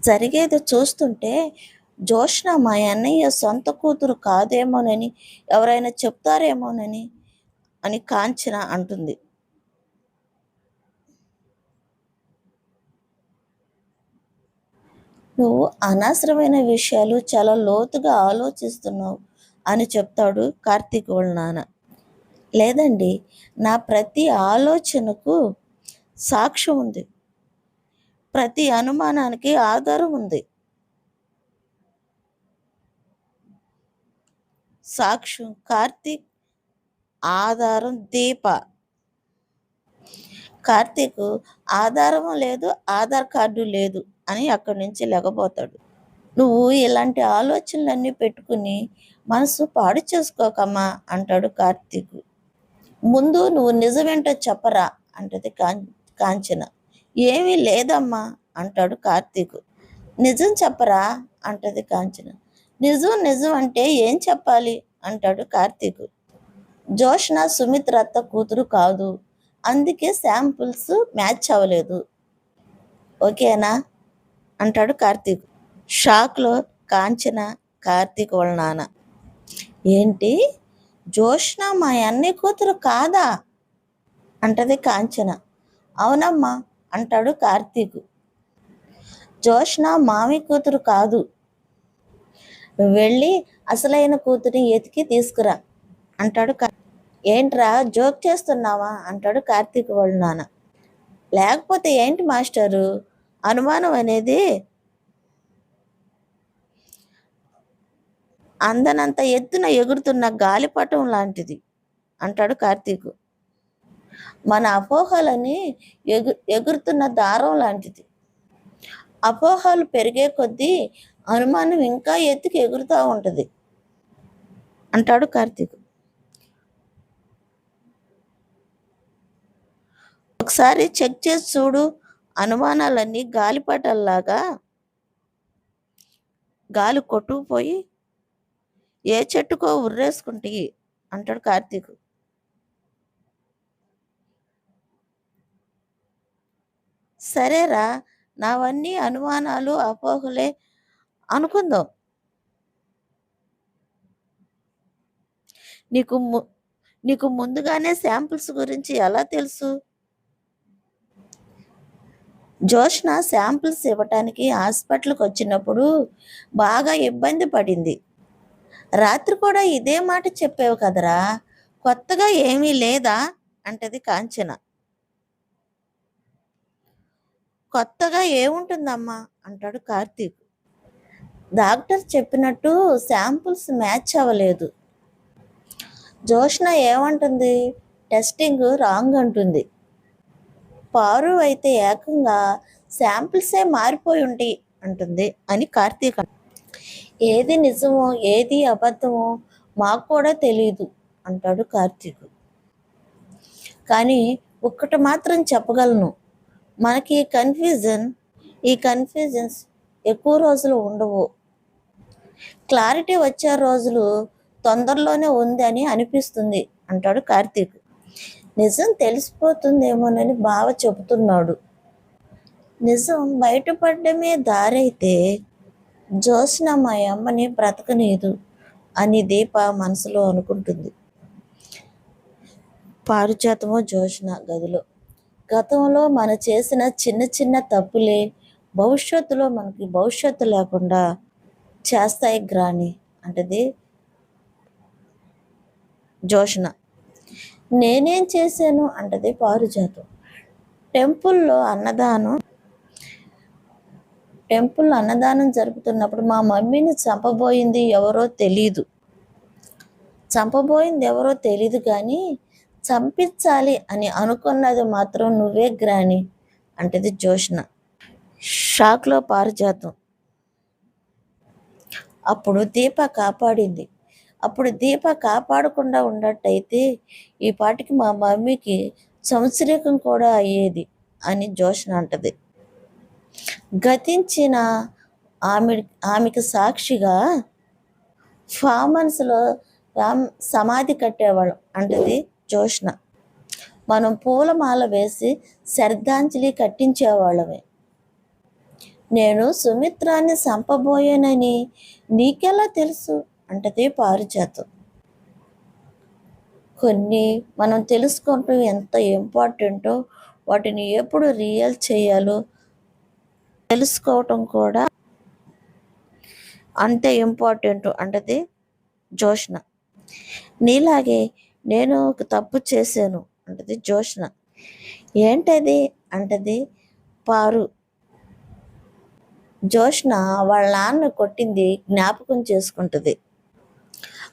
జరిగేది చూస్తుంటే జోష్న మా అన్నయ్య సొంత కూతురు కాదేమోనని, ఎవరైనా చెప్తారేమోనని అని కాంచన అంటుంది. నువ్వు అనవసరమైన విషయాలు చాలా లోతుగా ఆలోచిస్తున్నావు అని చెప్తాడు కార్తీక్ వాళ్ళ నాన్న. లేదండి, నా ప్రతి ఆలోచనకు సాక్ష్యం ఉంది, ప్రతి అనుమానానికి ఆధారం ఉంది. సాక్ష్యం కార్తీక్, ఆధారం దీప. కార్తీక్ ఆధారం లేదు, ఆధార్ కార్డు లేదు అని అక్కడి నుంచి లెగబోతాడు. నువ్వు ఇలాంటి ఆలోచనలన్నీ పెట్టుకుని మనసు పాడు చేసుకోకమ్మా అంటాడు కార్తీక్. ముందు నువ్వు నిజమేంటో చెప్పరా అంటది కాంచన. ఏమీ లేదమ్మా అంటాడు కార్తీక్. నిజం చెప్పరా అంటది కాంచన. నిజం నిజం అంటే ఏం చెప్పాలి అంటాడు కార్తీక్. జోష్న సుమిత్ర అత్త కూతురు కాదు, అందుకే శాంపుల్స్ మ్యాచ్ అవ్వలేదు, ఓకేనా అంటాడు కార్తీక్. షాక్లో కాంచన, కార్తీక్ వాళ్ళ నాన్న. ఏంటి, జోష్న మా అన్నయ్య కూతురు కాదా అంటది కాంచన. అవునమ్మా అంటాడు కార్తీక్. జోష్న మామి కూతురు కాదు, నువ్వు వెళ్ళి అసలైన కూతురిని ఎతికి తీసుకురా అంటాడు. ఏంట్రా జోక్ చేస్తున్నావా అంటాడు కార్తీక్ వాళ్ళ నాన్న. లేకపోతే ఏంటి మాస్టరు, అనుమానం అనేది అందనంత ఎత్తున ఎగురుతున్న గాలిపటం లాంటిది అంటాడు కార్తీక్. మన అపోహలని ఎగురుతున్న దారం లాంటిది. అపోహలు పెరిగే కొద్దీ అనుమానం ఇంకా ఎత్తుకి ఎగురుతూ ఉంటుంది అంటాడు కార్తీక్. ఒకసారి చెక్ చేసి చూడు, అనుమానాలన్నీ గాలిపటాల్లాగా గాలి కొట్టుకుపోయి ఏ చెట్టుకో ఉర్రేసుకుంటే అంటాడు కార్తీక్. సరేరా, నావన్నీ అనుమానాలు అపోహలే అనుకుందాం. నీకు ముందుగానే శాంపిల్స్ గురించి ఎలా తెలుసు? జోష్న శాంపిల్స్ ఇవ్వటానికి హాస్పిటల్కి వచ్చినప్పుడు బాగా ఇబ్బంది పడింది. రాత్రి కూడా ఇదే మాట చెప్పావు కదరా, కొత్తగా ఏమీ లేదా అంటది కాంచన. కొత్తగా ఏముంటుందమ్మా అంటాడు కార్తీక్. డాక్టర్ చెప్పినట్టు శాంపుల్స్ మ్యాచ్ అవ్వలేదు. జోష్న ఏమంటుంది, టెస్టింగ్ రాంగ్ అంటుంది. పారు అయితే ఏకంగా శాంపిల్సే మారిపోయి ఉంటాయి అంటుంది అని కార్తీక్. ఏది నిజమో ఏది అబద్ధమో మాకు కూడా తెలియదు అంటాడు కార్తీక్. కానీ ఒక్కటి మాత్రం చెప్పగలను, మనకి ఈ కన్ఫ్యూజన్స్ ఎక్కువ రోజులు ఉండవు. క్లారిటీ వచ్చే రోజులు తొందరలోనే ఉంది అని అనిపిస్తుంది అంటాడు కార్తీక్. నిజం తెలిసిపోతుందేమోనని బావ చెబుతున్నాడు. నిజం బయటపడమే దారైతే జోష్న మా అమ్మని బ్రతకనీదు అని దీప మనసులో అనుకుంటుంది. పారిజాతమో జోష్న గదిలో. గతంలో మనం చేసిన చిన్న చిన్న తప్పులే భవిష్యత్తులో మనకి భవిష్యత్తు లేకుండా చేస్తాయి గ్రాని అంటది జోష్న. నేనేం చేశాను అంటది పారిజాతం. టెంపుల్లో అన్నదానం జరుపుతున్నప్పుడు మా మమ్మీని చంపబోయింది ఎవరో తెలీదు కానీ చంపించాలి అని అనుకున్నది మాత్రం నువ్వే గ్రాని అంటది జోష్న. షాక్లో పారిజాతం. అప్పుడు దీప కాపాడకుండా ఉన్నట్టయితే ఈ పాటికి మా మమ్మీకి సంవత్సరీకం కూడా అయ్యేది అని జోష్న అంటది. గతించిన ఆమెకి సాక్షిగా ఫార్మన్స్లో సమాధి కట్టేవాళ్ళం అంటది జోష్న. మనం పూలమాల వేసి శ్రద్ధాంజలి కట్టించేవాళ్ళమే. నేను సుమిత్రాన్ని చంపబోయానని నీకెలా తెలుసు అంటది పారిజాతం. కొన్ని మనం తెలుసుకోవటం ఎంత ఇంపార్టెంటో వాటిని ఎప్పుడు రియల్ చేయాలో తెలుసుకోవటం కూడా అంతే ఇంపార్టెంట్ అంటది జోష్న. నీలాగే నేను ఒక తప్పు చేశాను అంటది జోష్న. ఏంటది అంటది పారు. జోష్న వాళ్ళ నాన్న కొట్టింది జ్ఞాపకం చేసుకుంటుంది.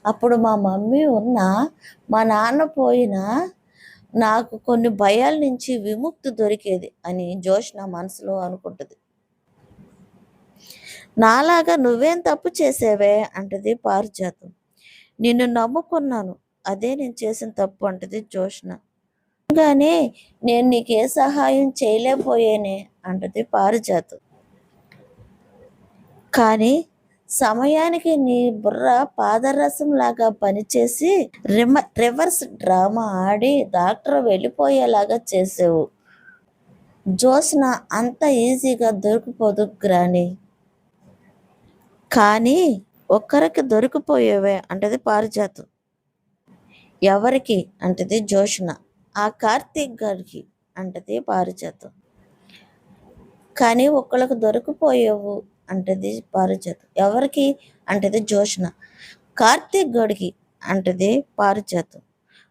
అప్పుడు మా మమ్మీ ఉన్నా, మా నాన్న పోయినా నాకు కొన్ని భయాల నుంచి విముక్తి దొరికేది అని జోష్న మనసులో అనుకుంటుంది. నాలాగా నువ్వేం తప్పు చేసేవే అంటది పారిజాతం. నిన్ను నమ్ముకున్నాను, అదే నేను చేసిన తప్పు అంటది జోష్న. కానీ నేను నీకే సహాయం చేయలేకపోయేనే అంటది పారిజాతం. కానీ సమయానికి నీ బుర్ర పాదరసం లాగా పనిచేసి రివర్స్ డ్రామా ఆడి డాక్టర్ వెళ్ళిపోయేలాగా చేసావు. జోస్న అంత ఈజీగా దొరికిపోదు గ్రాని. కానీ ఒక్కరికి దొరికిపోయేవే అంటది పారిజాతం. ఎవరికి అంటది జోష్న. ఆ కార్తీక్ గారికి అంటది పారిజాతం. కానీ ఒక్కళ్ళకు దొరికిపోయేవు అంటది పారిజాతం. ఎవరికి అంటది జోష్న. కార్తీక్ గడికి అంటది పారిజాతం.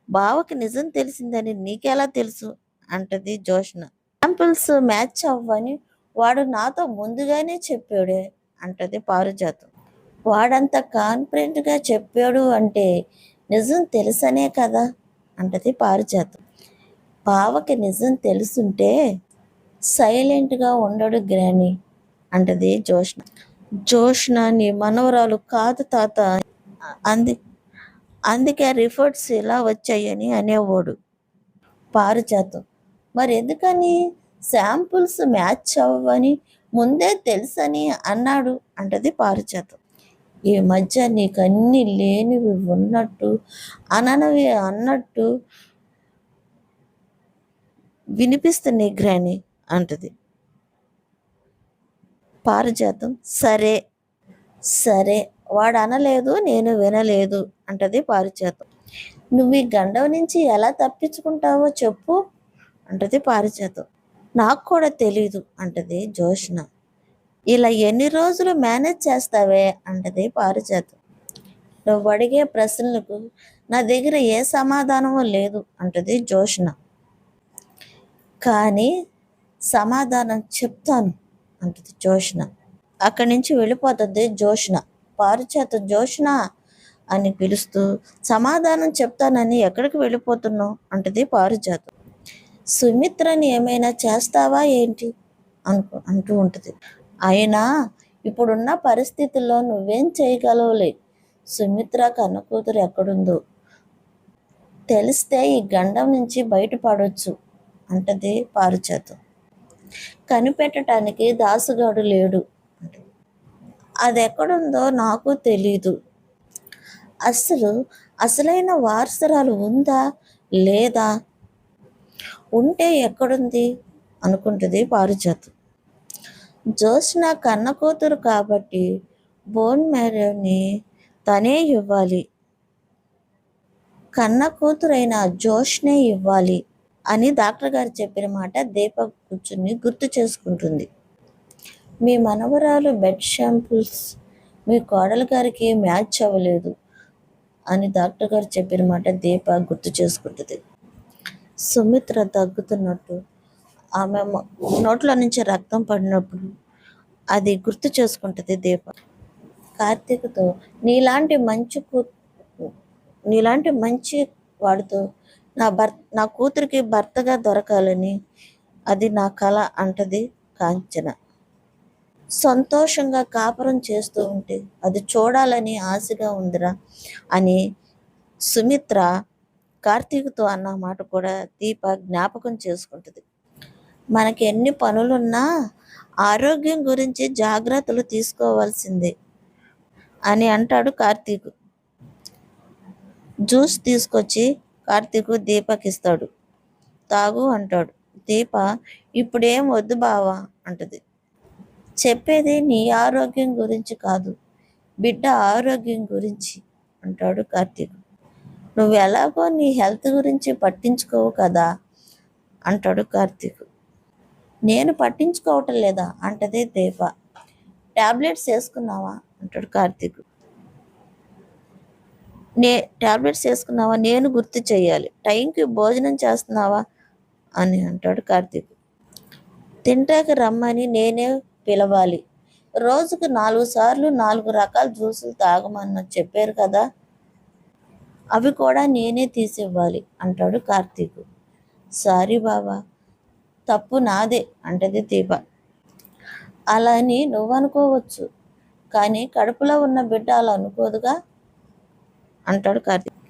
బావకి నిజం తెలిసిందని నీకెలా తెలుసు అంటది జోష్న. శాంపిల్స్ మ్యాచ్ అవ్వని వాడు నాతో ముందుగానే చెప్పాడే అంటది పారిజాతం. వాడంత కాన్ఫిడెంట్గా చెప్పాడు అంటే నిజం తెలుసనే కదా అంటది పారిజాతం. బావకి నిజం తెలుసుంటే సైలెంట్గా ఉండడు గ్రాని అంటది జోష్న. జోష్న నీ మనవరాలు కాదు తాత, అందుకే రిపోర్ట్స్ ఇలా వచ్చాయని అనేవాడు. పారిజాతం. మరి ఎందుకని శాంపుల్స్ మ్యాచ్ అవ్వని ముందే తెలుసని అన్నాడు అంటది పారిజాతం. ఈ మధ్య నీకు అన్ని లేనివి ఉన్నట్టు అననవి అన్నట్టు వినిపిస్తున్నాయి గ్రాని అంటది పారిజాతం. సరే సరే వాడు అనలేదు, నేను వినలేదు అంటది పారిజాతం. నువ్వు ఈ గండం నుంచి ఎలా తప్పించుకుంటావో చెప్పు అంటది పారిజాతం. నాకు కూడా తెలీదు అంటది జోష్న. ఇలా ఎన్ని రోజులు మేనేజ్ చేస్తావే అంటది పారిజాతం. నువ్వు అడిగే ప్రశ్నలకు నా దగ్గర ఏ సమాధానమూ లేదు అంటది జోష్న. కానీ సమాధానం చెప్తాను అంటది జోష్న. అక్కడి నుంచి వెళ్ళిపోతుంది జోష్న. పారిజాతం జోష్న అని పిలుస్తూ సమాధానం చెప్తానని ఎక్కడికి వెళ్ళిపోతున్నావు అంటది పారిజాతం. సుమిత్రని ఏమైనా చేస్తావా ఏంటి అంటూ ఉంటుంది. అయినా ఇప్పుడున్న పరిస్థితుల్లో నువ్వేం చేయగలవులే. సుమిత్ర కన్న కూతురు ఎక్కడుందో తెలిస్తే ఈ గండం నుంచి బయటపడవచ్చు అంటది పారిజాతం. కనిపెట్టడానికి దాసుగాడు లేడు. అది ఎక్కడుందో నాకు తెలీదు. అసలైన వారసురాలు ఉందా లేదా, ఉంటే ఎక్కడుంది అనుకుంటుంది పారిజాతం. జోష్న కన్న కూతురు కాబట్టి బోన్ మ్యారోని తనే ఇవ్వాలి, కన్న కూతురైన జోష్నే ఇవ్వాలి అని డాక్టర్ గారు చెప్పిన మాట దీప కూర్చుని గుర్తు చేసుకుంటుంది. మీ మనవరాలు బెడ్ షాంపుల్స్ మీ కోడలు గారికి మ్యాచ్ అవ్వలేదు అని డాక్టర్ గారు చెప్పిన మాట దీప గుర్తు చేసుకుంటుంది. సుమిత్ర దగ్గుతున్నట్టు, ఆమె నోట్లో నుంచి రక్తం పడినప్పుడు అది గుర్తు చేసుకుంటుంది దీప. కార్తీక్తో నీలాంటి మంచి వాడితో నా కూతురికి భర్తగా దొరకాలని అది నా కళ అంటది కాంచన. సంతోషంగా కాపురం చేస్తూ ఉంటే అది చూడాలని ఆశగా ఉందిరా అని సుమిత్ర కార్తీక్తో అన్న మాట కూడా దీప జ్ఞాపకం చేసుకుంటుంది. మనకి ఎన్ని పనులున్నా ఆరోగ్యం గురించి జాగ్రత్తలు తీసుకోవాల్సిందే అని అంటాడు కార్తీక్. జ్యూస్ తీసుకొచ్చి కార్తీక్ దీపకి ఇస్తాడు. తాగు అంటాడు. దీప ఇప్పుడేం వద్దు బావా అంటది. చెప్పేది నీ ఆరోగ్యం గురించి కాదు, బిడ్డ ఆరోగ్యం గురించి అంటాడు కార్తీక్. నువ్వు ఎలాగో నీ హెల్త్ గురించి పట్టించుకోవు కదా అంటాడు కార్తీక్. నేను పట్టించుకోవటం లేదా అంటది దీప. టాబ్లెట్స్ వేసుకున్నావా అంటాడు కార్తీక్. టాబ్లెట్స్ వేసుకున్నావా, నేను గుర్తు చేయాలి. టైంకి భోజనం చేస్తున్నావా అని అంటాడు కార్తీక్. తింటాక రమ్మని నేనే పిలవాలి. రోజుకు 4 సార్లు 4 రకాల జ్యూసులు తాగమన్న చెప్పారు కదా, అవి కూడా నేనే తీసివ్వాలి అంటాడు కార్తీక్. సారీ బావా, తప్పు నాదే అంటది దీప. అలా అని నువ్వు అనుకోవచ్చు, కానీ కడుపులో ఉన్న బిడ్డ అలా అనుకోదుగా అంటాడు కార్తీక్.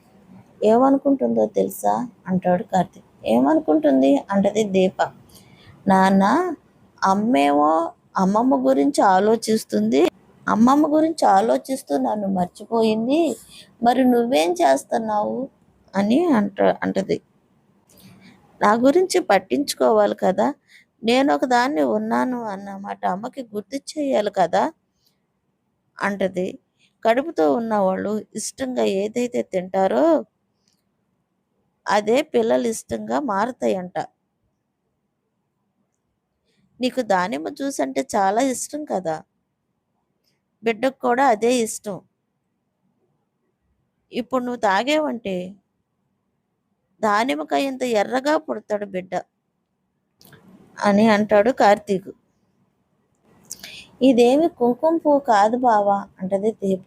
ఏమనుకుంటుందో తెలుసా అంటాడు కార్తీక్. ఏమనుకుంటుంది అంటది దీప. నాన్న, అమ్మేమో అమ్మమ్మ గురించి ఆలోచిస్తుంది, అమ్మమ్మ గురించి ఆలోచిస్తూ నన్ను మర్చిపోయింది, మరి నువ్వేం చేస్తున్నావు అని అంటది. నా గురించి పట్టించుకోవాలి కదా, నేను ఒకదాన్ని ఉన్నాను అన్నమాట అమ్మకి గుర్తు చేయాలి కదా అంటది. కడుపుతో ఉన్నవాళ్ళు ఇష్టంగా ఏదైతే తింటారో అదే పిల్లలు ఇష్టంగా మారుతాయంట. నీకు దానిమ్మ జ్యూస్ అంటే చాలా ఇష్టం కదా, బిడ్డకు కూడా అదే ఇష్టం. ఇప్పుడు నువ్వు తాగేవంటే దానిమ్మకాయ ఇంత ఎర్రగా పుడతాడు బిడ్డ అని అంటాడు కార్తీక్. ఇదేమి కుంకుమ పువ్వు కాదు బావా అంటది దీప.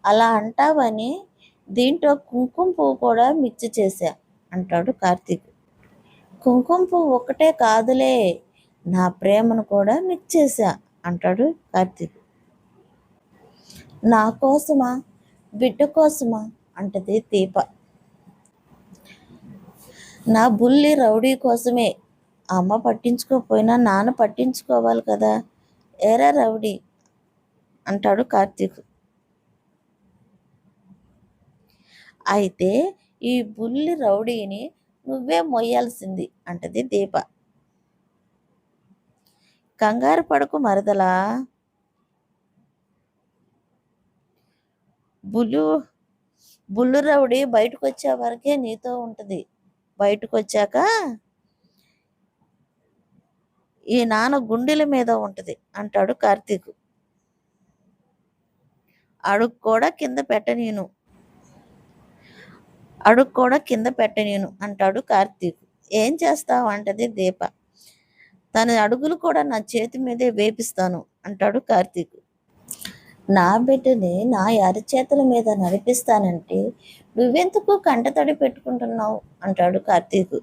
అలా అంటావని దీంట్లో కుంకుమ పువ్వు కూడా మిక్స్ చేశా అంటాడు కార్తీక్. కుంకుమ పువ్వు ఒక్కటే కాదులే, నా ప్రేమను కూడా మిక్స్ చేశా అంటాడు కార్తీక్. నా కోసమా, బిడ్డ కోసమా అంటది దీప. నా బుల్లి రౌడీ కోసమే. అమ్మ పట్టించుకోకపోయినా నాన్న పట్టించుకోవాలి కదా, ఏరా రౌడీ అంటాడు కార్తీక్. అయితే ఈ బుల్లి రౌడీని నువ్వే మొయ్యాల్సింది అంటది దీప. కంగారు పడకు మరదలా, బుల్లు రౌడీ బయటకు వచ్చే వరకే నీతో ఉంటుంది, బయటకు వచ్చాక ఈ నాన్న గుండెల మీద ఉంటుంది అంటాడు కార్తీక్. అడుగు కూడా కింద పెట్టనీను అంటాడు కార్తీక్. ఏం చేస్తావు అంటది దీప. తన అడుగులు కూడా నా చేతి మీదే వేపిస్తాను అంటాడు కార్తీక్. నా బిడ్డని నా అరచేతుల మీద నడిపిస్తానంటే నువ్వెందుకు కంటతడి పెట్టుకుంటున్నావు అంటాడు కార్తీక్.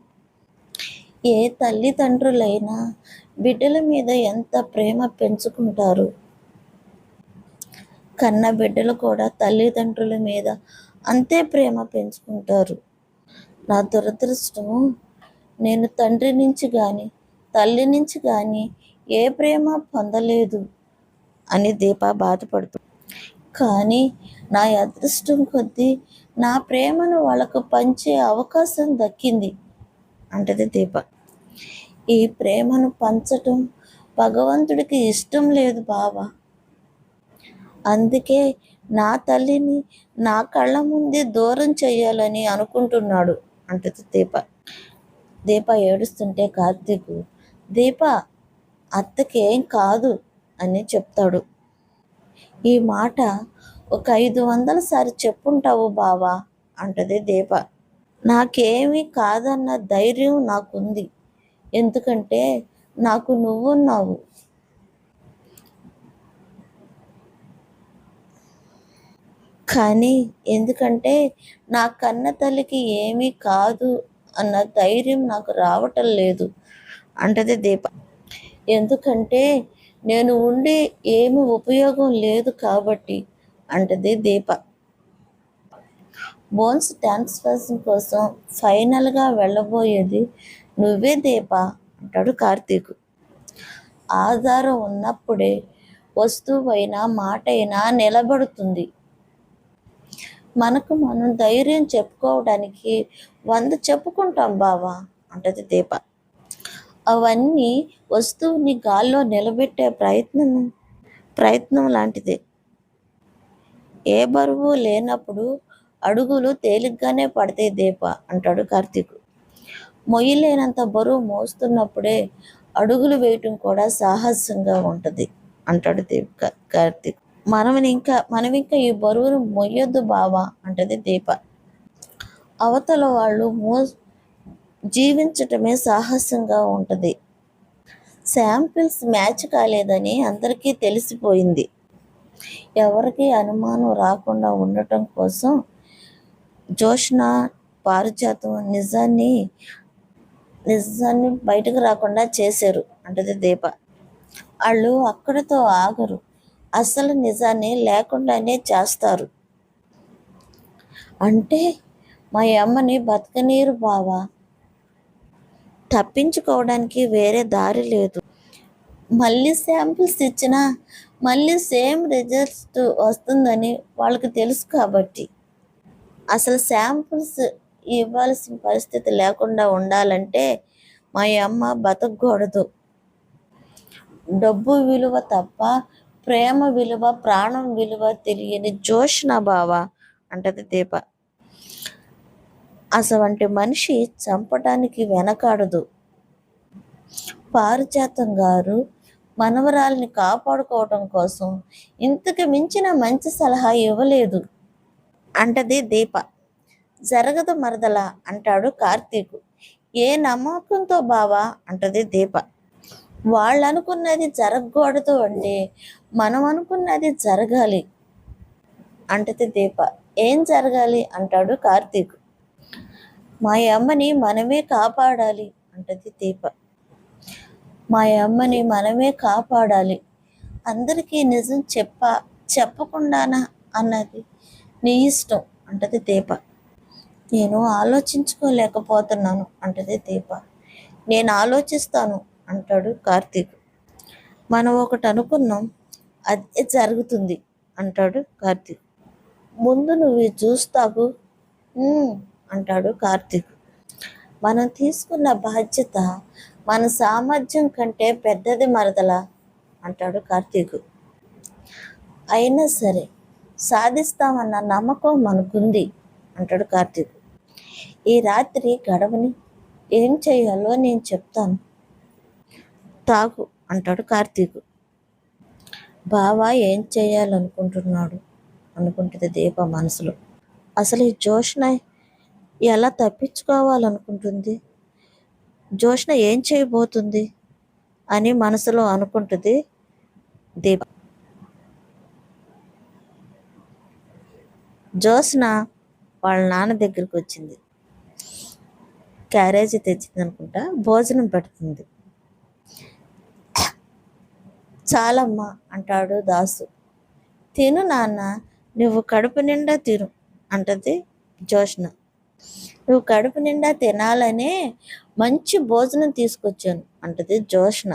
ఏ తల్లిదండ్రులైనా బిడ్డల మీద ఎంత ప్రేమ పెంచుకుంటారు, కన్న బిడ్డలు కూడా తల్లిదండ్రుల మీద అంతే ప్రేమ పెంచుకుంటారు. నా దురదృష్టము, నేను తండ్రి నుంచి కానీ తల్లి నుంచి కానీ ఏ ప్రేమ పొందలేదు అని దీప బాధపడుతుంది. కానీ నా అదృష్టం కొద్దీ నా ప్రేమను వాళ్ళకు పంచే అవకాశం దక్కింది అంటది దీప. ఈ ప్రేమను పంచటం భగవంతుడికి ఇష్టం లేదు బావా, అందుకే నా తల్లిని నా కళ్ళ ముందే దూరం చేయాలని అనుకుంటున్నాడు అంటది దీప. దీప ఏడుస్తుంటే కార్తీక్, దీప అత్తకేం కాదు అని చెప్తాడు. ఈ మాట ఒక 500 సార్లు చెప్పుంటావు బావా అంటది దీప. నాకేమీ కాదన్న ధైర్యం నాకుంది, ఎందుకంటే నాకు నువ్వున్నావు. కానీ ఎందుకంటే నా కన్న తల్లికి ఏమీ కాదు అన్న ధైర్యం నాకు రావటం లేదు అంటది దీప. ఎందుకంటే నేను ఉండి ఏమి ఉపయోగం లేదు కాబట్టి అంటది దీప. బోన్స్ ట్రాన్స్ఫర్షన్ కోసం ఫైనల్గా వెళ్ళబోయేది నువ్వే దీప అంటాడు కార్తీక్. ఆధారం ఉన్నప్పుడే వస్తువైనా మాటైనా నిలబడుతుంది. మనకు మనం ధైర్యం చెప్పుకోవడానికి 100 చెప్పుకుంటాం బావా అంటది దీప. అవన్నీ వస్తువుని గాల్లో నిలబెట్టే ప్రయత్నం లాంటిదే. ఏ బరువు లేనప్పుడు అడుగులు తేలిగ్గానే పడతాయి దీప, అంటాడు కార్తీక్. మొయ్యలేనంత బరువు మోస్తున్నప్పుడే అడుగులు వేయటం కూడా సాహసంగా ఉంటుంది, అంటాడు కార్తీక్. మనం ఇంకా ఈ బరువును మొయ్యొద్దు బావా, అంటది దీప. అవతల వాళ్ళు జీవించటమే సాహసంగా ఉంటుంది. శాంపిల్స్ మ్యాచ్ కాలేదని అందరికీ తెలిసిపోయింది. ఎవరికి అనుమానం రాకుండా ఉండటం కోసం జోష్న, పారిజాతం నిజాన్ని బయటకు రాకుండా చేశారు, అంటది దీప. వాళ్ళు అక్కడితో ఆగరు, అసలు నిజాన్ని లేకుండానే చేస్తారు. అంటే మా అమ్మని బతకనీరు బావా, తప్పించుకోవడానికి వేరే దారి లేదు. మళ్ళీ శాంపిల్స్ ఇచ్చినా మళ్ళీ సేమ్ రిజల్ట్ వస్తుందని వాళ్ళకి తెలుసు కాబట్టి. అసలు శాంపిల్స్ ఇవ్వాల్సిన పరిస్థితి లేకుండా ఉండాలంటే మా అమ్మ బతకూడదు. డబ్బు విలువ తప్ప ప్రేమ విలువ, ప్రాణం విలువ తెలియని జోష్న బావ, అంటది దీప. అసవంటి మనిషి చంపటానికి వెనకాడదు. పారిజాతం గారు మనవరాల్ని కాపాడుకోవటం కోసం ఇంతకు మించిన మంచి సలహా ఇవ్వలేదు, అంటది దీప. జరగదు మరదల, అంటాడు కార్తీక్. ఏ నమ్మకంతో బావా, అంటది దీప. వాళ్ళు అనుకున్నది జరగకూడదు అంటే మనం అనుకున్నది జరగాలి, అంటది దీప. ఏం జరగాలి, అంటాడు కార్తీక్. మా అమ్మని మనమే కాపాడాలి, అంటది దీప. మా అమ్మని మనమే కాపాడాలి, అందరికీ నిజం చెప్పకుండానా అన్నది నీ ఇష్టం, అంటది దీప. నేను ఆలోచించుకోలేకపోతున్నాను, అంటది దీప. నేను ఆలోచిస్తాను, అంటాడు కార్తీక్. మనం ఒకటి అనుకున్నాం, అదే జరుగుతుంది, అంటాడు కార్తీక్. ముందు నువ్వు చూస్తావు, అంటాడు కార్తీక్. మనం తీసుకున్న బాధ్యత మన సామర్థ్యం కంటే పెద్దది మరదలా, అంటాడు కార్తీక్. అయినా సరే సాధిస్తామన్న నమ్మకం మనకుంది, అంటాడు కార్తీక్. ఈ రాత్రి గడవని ఏం చేయాలో నేను చెప్తాను, తాగు, అంటాడు కార్తీక్. బావా ఏం చేయాలనుకుంటున్నాడు, అనుకుంటుంది దీప మనసులో. అసలు ఈ జోష్న ఎలా తప్పించుకోవాలనుకుంటుంది, జోష్న ఏం చేయబోతుంది అని మనసులో అనుకుంటుంది దీప. జోష్న వాళ్ళ నాన్న దగ్గరికి వచ్చింది. క్యారేజీ తెచ్చింది అనుకుంటా, భోజనం పెడుతుంది. చాలమ్మా, అంటాడు దాసు. తిను నాన్న, నువ్వు కడుపు నిండా తిను, అంటది జోష్న. నువ్వు కడుపు నిండా తినాలనే మంచి భోజనం తీసుకొచ్చాను, అంటది జోష్న.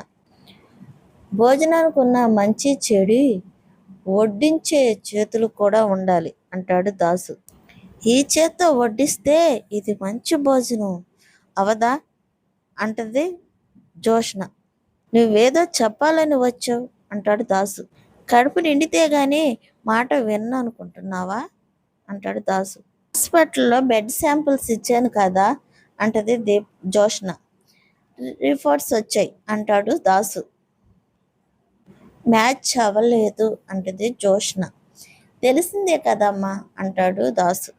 భోజనానికి ఉన్న మంచి చెడు వడ్డించే చేతులు కూడా ఉండాలి, అంటాడు దాసు. ఈ చేత్తో వడ్డిస్తే ఇది మంచి భోజనం అవదా, అంటది జోష్న. నువ్వేదో చెప్పాలని వచ్చావు, అంటాడు దాసు. కడుపు నిండితే గాని మాట విన్ను అనుకుంటున్నావా, అంటాడు దాసు. హాస్పిటల్లో బెడ్ శాంపిల్స్ ఇచ్చాను కదా, అంటది జోష్న. రిపోర్ట్స్ వచ్చాయి, అంటాడు దాసు. మ్యాచ్ అవ్వలేదు, అంటది జోష్న. తెలిసిందే కదమ్మా, అంటాడు దాసు.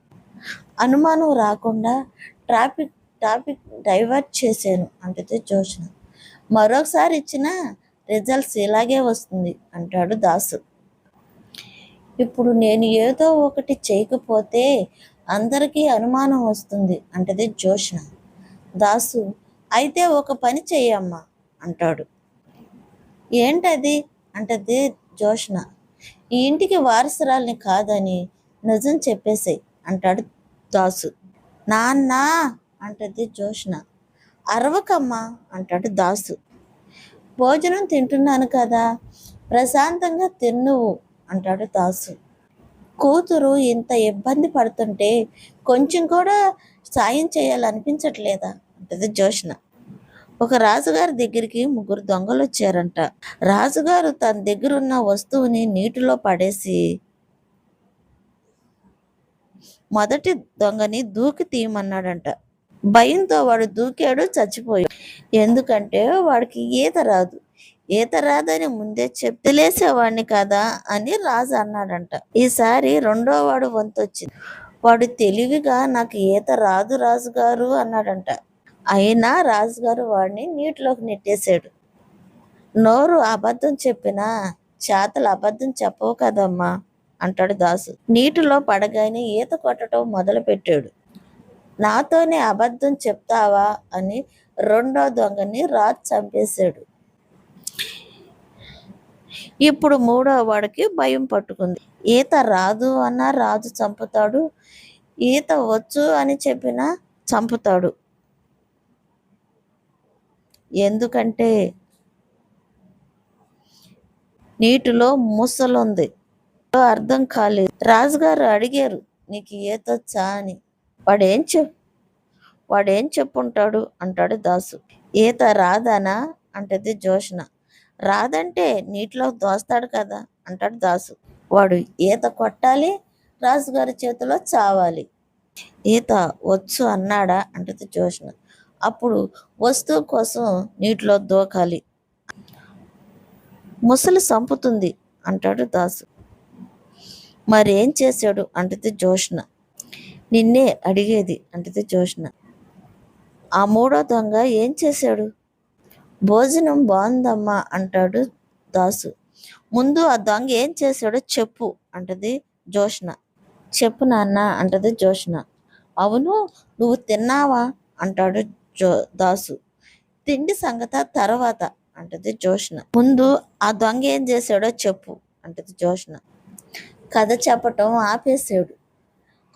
అనుమానం రాకుండా టాపిక్ డైవర్ట్ చేశాను, అంటది జోష్న. మరొకసారి ఇచ్చిన రిజల్ట్స్ ఇలాగే వస్తుంది, అంటాడు దాసు. ఇప్పుడు నేను ఏదో ఒకటి చేయకపోతే అందరికీ అనుమానం వస్తుంది, అంటది జోష్న. దాసు అయితే ఒక పని చెయ్యమ్మా, అంటాడు. ఏంటది, అంటది జోష్న. ఈ ఇంటికి వారసురాల్ని కాదని నిజం చెప్పేసాయి, అంటాడు దాసు. నాన్న, అంటది జోష్న. అరవకమ్మా, అంటాడు దాసు. భోజనం తింటున్నాను కదా, ప్రశాంతంగా తిన్నువు, అంటాడు దాసు. కూతురు ఇంత ఇబ్బంది పడుతుంటే కొంచెం కూడా సాయం చేయాలనిపించట్లేదా, అంటది జోష్న. ఒక రాజుగారి దగ్గరికి ముగ్గురు దొంగలు వచ్చారంట. రాజుగారు తన దగ్గరున్న వస్తువుని నీటిలో పడేసి మొదటి దొంగని దూకి తీయమన్నాడంట. భయంతో వాడు దూకాడు, చచ్చిపోయాడు. ఎందుకంటే వాడికి ఈత రాదు. ఈత రాదని ముందే చెప్తలేసేవాడిని కదా అని రాజు అన్నాడంట. ఈసారి రెండో వాడు వంతు వచ్చింది. వాడు తెలివిగా నాకు ఈత రాదు రాజుగారు అన్నాడంట. అయినా రాజుగారు వాడిని నీటిలోకి నెట్టేశాడు. నోరు అబద్ధం చెప్పినా చేతలు అబద్ధం చెప్పవు కదమ్మా అంటాడు దాసు. నీటిలో పడగానే ఈత కొట్టడం మొదలు పెట్టాడు. నాతోనే అబద్ధం చెప్తావా అని రెండో దొంగని రాజు చంపేశాడు. ఇప్పుడు మూడో వాడికి భయం పట్టుకుంది. ఈత రాదు అన్నా రాజు చంపుతాడు, ఈత వచ్చు అని చెప్పినా చంపుతాడు. ఎందుకంటే నీటిలో ముసలుంది. అర్థం కాలేదు. రాజుగారు అడిగారు, నీకు ఈతొచ్చా అని. వాడేం చెప్పుంటాడు అంటాడు దాసు. ఈత రాదానా అంటది జోష్న. రాదంటే నీటిలో దోస్తాడు కదా అంటాడు దాసు. వాడు ఈత కొట్టాలి, రాజుగారి చేతిలో చావాలి. ఈత వచ్చు అన్నాడా అంటది జోష్న. అప్పుడు వస్తువు కోసం నీటిలో దూకాలి. ముసలి చంపుతుంది అంటాడు దాసు. మరేం చేశాడు అంటది జోష్న. నిన్నే అడిగేది అంటది జోష్న. ఆ మూడో దొంగ ఏం చేశాడు? భోజనం బాగుందమ్మా అంటాడు దాసు. ముందు ఆ దొంగ ఏం చేశాడో చెప్పు అంటది జోష్న. చెప్పు నాన్న అంటది జోష్న. అవును, నువ్వు తిన్నావా అంటాడు దాసు. తిండి సంగత తర్వాత అంటది జోష్న. ముందు ఆ దొంగ ఏం చేశాడో చెప్పు అంటది జోష్న. కథ చెప్పటం ఆపేశాడు.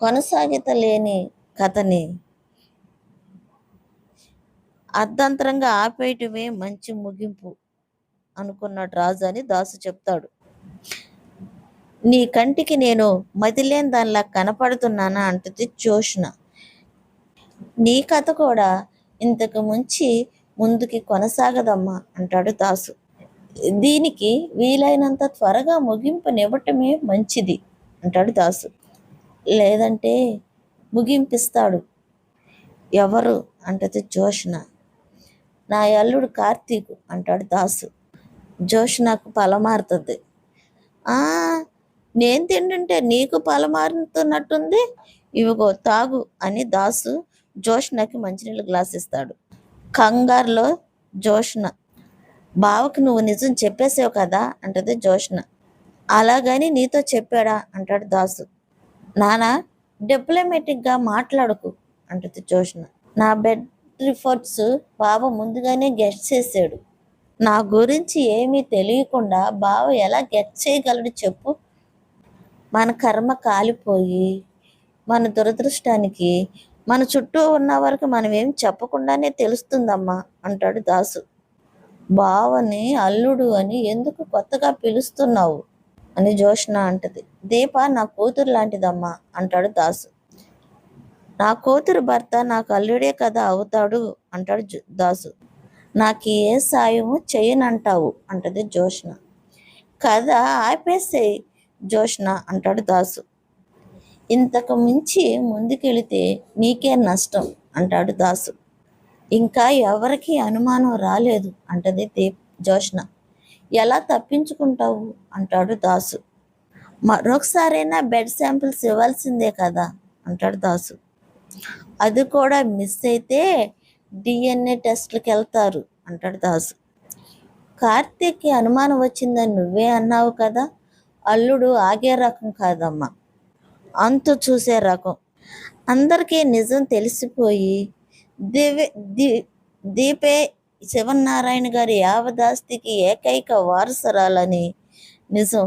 కొనసాగిత లేని కథని అర్ధంతరంగా ఆపేయటమే మంచి ముగింపు అనుకున్నాడు రాజు అని దాసు చెప్తాడు. నీ కంటికి నేను మతిలేని దానిలా కనపడుతున్నానా అంటది జోష్న. నీ కథ కూడా ఇంతకు ముంచి ముందుకి కొనసాగదమ్మా అంటాడు దాసు. దీనికి వీలైనంత త్వరగా ముగింపునివ్వటమే మంచిది అంటాడు దాసు. లేదంటే ముగింపిస్తాడు. ఎవరు అంటది జోష్న. నా అల్లుడు కార్తీకు అంటాడు దాసు. జోష్నకు పలమారుతుంది. నేను తింటుంటే నీకు పలమారుతున్నట్టుంది, ఇవిగో తాగు అని దాసు జోష్నకి మంచినీళ్ళు గ్లాస్ ఇస్తాడు. కంగారులో జోష్న, బావకి నువ్వు నిజం చెప్పేసావు కదా అంటది జోష్న. అలాగని నీతో చెప్పాడా అంటాడు దాసు. నానా డిప్లొమాటిక్గా మాట్లాడకు అంటది జోష్న. నా బెడ్ రిపోర్ట్స్ బావ ముందుగానే గెస్ట్ చేశాడు. నా గురించి ఏమీ తెలియకుండా బావ ఎలా గెస్ట్ చేయగలడు చెప్పు? మన కర్మ కాలిపోయి మన దురదృష్టానికి మన చుట్టూ ఉన్న వరకు మనం ఏం చెప్పకుండానే తెలుస్తుందమ్మా అంటాడు దాసు. బావని అల్లుడు అని ఎందుకు కొత్తగా పిలుస్తున్నావు అని జోష్న అంటది. దీప నా కూతురు లాంటిదమ్మా అంటాడు దాసు. నా కూతురు భర్త నాకు అల్లుడే కదా అవుతాడు అంటాడు దాసు. నాకు ఏ సాయము చేయనంటావు అంటది జోష్న. కథ ఆపేసేయ్ జోష్న అంటాడు దాసు. ఇంతకు మించి ముందుకెళితే నీకే నష్టం అంటాడు దాసు. ఇంకా ఎవరికి అనుమానం రాలేదు అంటది జోష్న. ఎలా తప్పించుకుంటావు అంటాడు దాసు. మరొకసారైనా బెడ్ శాంపిల్స్ ఇవ్వాల్సిందే కదా అంటాడు దాసు. అది కూడా మిస్ అయితే DNA టెస్ట్లకు వెళ్తారు అంటాడు దాసు. కార్తీక్కి అనుమానం వచ్చిందని నువ్వే అన్నావు కదా, అల్లుడు ఆగే రకం కాదమ్మా, అంతు చూసే రకం. అందరికీ నిజం తెలిసిపోయి దీపే శివనారాయణ గారి యావదాస్తికి ఏకైక వారసురాలని నిజం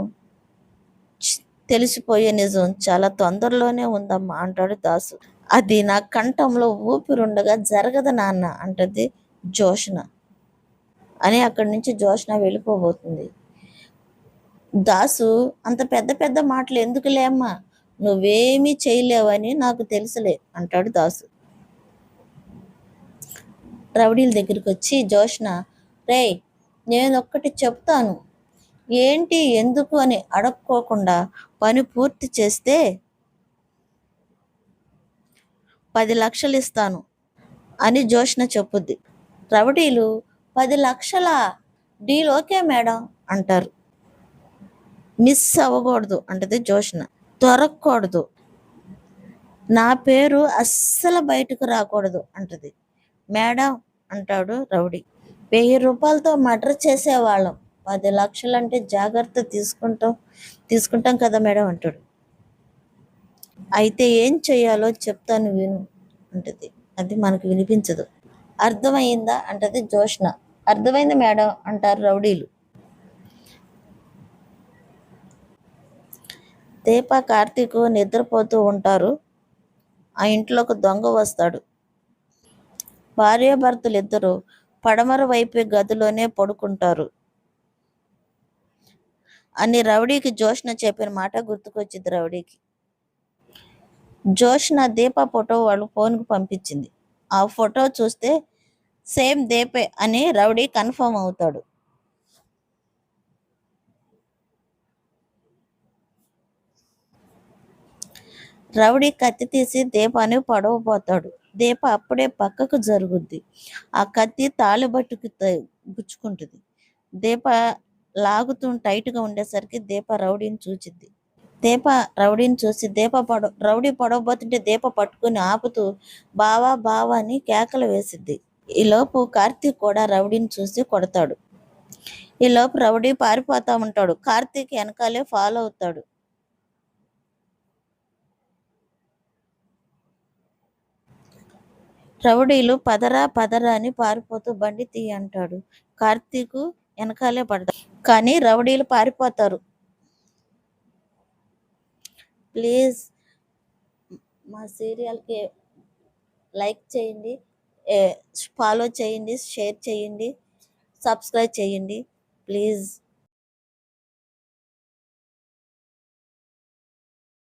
తెలిసిపోయే నిజం చాలా తొందరలోనే ఉందమ్మా అంటాడు దాసు. అది నా కంఠంలో ఊపిరుండగా జరగదు నాన్న అంటది జోష్న అని అక్కడి నుంచి జోష్న వెళ్ళిపోబోతుంది. దాసు, అంత పెద్ద పెద్ద మాటలు ఎందుకులేమ్మా, నువ్వేమీ చేయలేవని నాకు తెలుసులే అంటాడు దాసు. రౌడీల దగ్గరికి వచ్చి జోష్న, రేయ్ నేనొక్కటి చెప్తాను, ఏంటి ఎందుకు అని అడక్కోకుండా పని పూర్తి చేస్తే 10 లక్షలు ఇస్తాను అని జోష్న చెప్పుద్ది. రౌడీలు 10 లక్షల డీల్ ఓకే మేడం అంటారు. మిస్ అవ్వకూడదు అంటది జోష్న. దొరకకూడదు, నా పేరు అస్సలు బయటకు రాకూడదు అంటది. మేడం అంటాడు రౌడీ, 1000 రూపాయలతో మర్డర్ చేసేవాళ్ళం, 10 లక్షలంటే జాగ్రత్త తీసుకుంటాం కదా మేడం అంటాడు. అయితే ఏం చెయ్యాలో చెప్తాను విను అంటది. అది మనకు వినిపించదు. అర్థమైందా అంటది జోష్న. అర్థమైంది మేడం అంటారు రౌడీలు. దీప కార్తీక్ నిద్రపోతూ ఉంటారు. ఆ ఇంట్లోకి దొంగ వస్తాడు. భార్యాభర్తలు ఇద్దరు పడమర వైపు గదిలోనే పడుకుంటారు అని రౌడీకి జోష్న చెప్పిన మాట గుర్తుకొచ్చింది రౌడీకి. జోష్న దీప ఫోటో వాళ్ళు ఫోన్కి పంపించింది. ఆ ఫోటో చూస్తే సేమ్ దీపే అని రౌడీ కన్ఫర్మ్ అవుతాడు. రౌడీ కత్తి తీసి దీపాన్ని పొడవబోతాడు. దీప అప్పుడే పక్కకు జరుగుద్ది. ఆ కత్తి తాళిబట్టుకు గుచ్చుకుంటుంది. దీప లాగుతూ టైట్గా ఉండేసరికి దీప రౌడీని చూచిద్ది. దీప రౌడీని చూసి రౌడీ పొడవబోతుంటే దీప పట్టుకుని ఆపుతూ బావా బావా అని కేకలు వేసిద్ది. ఈలోపు కార్తీక్ కూడా రౌడీని చూసి కొడతాడు. ఈలోపు రౌడీ పారిపోతా ఉంటాడు. కార్తీక్ వెనకాలే ఫాలో అవుతాడు. రౌడీలు పదరా పదరా అని పారిపోతూ బండి తీయి అంటాడు. కార్తీక్ వెనకాలే పడతాడు. కానీ రౌడీలు పారిపోతారు. ప్లీజ్ మా సీరియల్కి లైక్ చేయండి, ఫాలో చేయండి, షేర్ చేయండి, సబ్స్క్రైబ్ చేయండి ప్లీజ్.